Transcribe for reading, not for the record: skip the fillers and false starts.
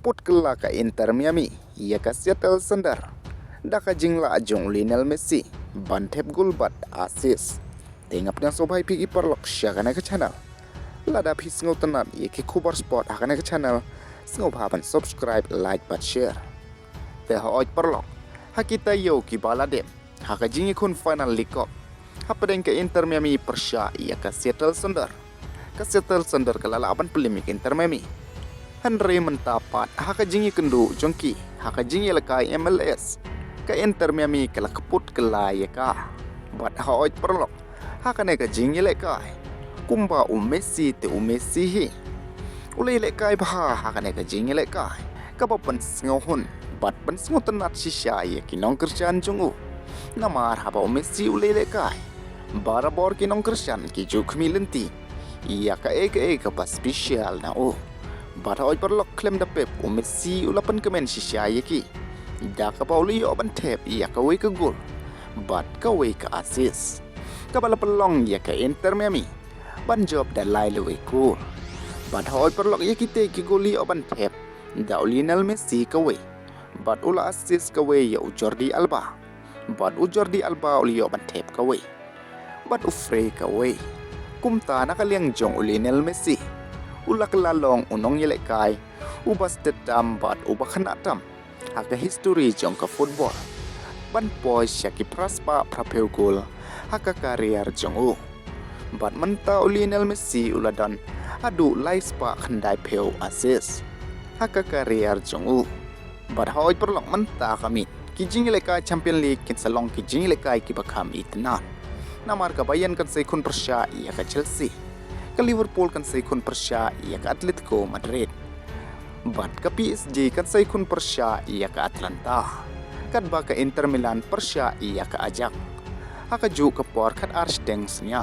Kput kylla ka Intermiami, iaka Seattle sendar. Daka jingla ajong Lionel Messi, bantep gol bat asis. Tengap dan sobai pigi perlok syagana ke channel. Lada pis ngau tenat iaki kubar sport hakana ke channel. Sengau papan subscribe, like, bat share. Teh oi perlok. Hakita yo ki baladem. Haka jingi kun final league cup. Hapadeng ke Intermiami persya iaka Seattle sendar. Ke Seattle sendar kelalaban polemik Intermiami. Henry mentapat haka jingi kendu jongki haka jingi lekai MLS ke Intermiami ke Kput kylla iaka bat haoit perlok haka neka jingi lekai kumba Messi te Messi hi ulei lekai bah haka neka jingi lekai kapapan sngahun bat pan sngo tenat sisya ia kinong kerjaan jongu namar haba Messi ulei lekai barabor kinong kerjaan ki juk milenti ia ka ega pas spesial na Bata oi perlok klaim dapep Messi ulapan kemen sisya yaki. Da ka pauli yo ban tep iya ka we ka gol. Bat ka we ka assist. Ka bala pelong ya ka Intermiami. Ban job da lai le we gol. Bata oi perlok yaki te ki gol yo ban tep. Da Lionel Messi ka we. Bat ula assist ka we yo Jordi Alba. Bat Jordi Alba uli yo ban tep ka we. Bat Frey ka we. Kumta nakaliang jong Lionel Messi. Ulak lalong unong yelekai ubas tetam bat ubah kanatam haka history jong ka football ban poi syaki praspa prapeu gol haka karier jong bat menta Lionel Messi uladan adu laispa khandai peu assist haka karier jong bat hoi perlok menta kami ki jinglekai champion league kin salong ki jinglekai ki bakam itna namar ka bayan kan sei kun persya ia ka Chelsea ke Liverpool kan sai kun persya ia ke Atletico Madrid. Bat ke PSG kan sai kun persya ia ke Atlanta. Kat ba ke Inter Milan persya ia ke Ajax. Haka ju ke por kat Arsenal nya.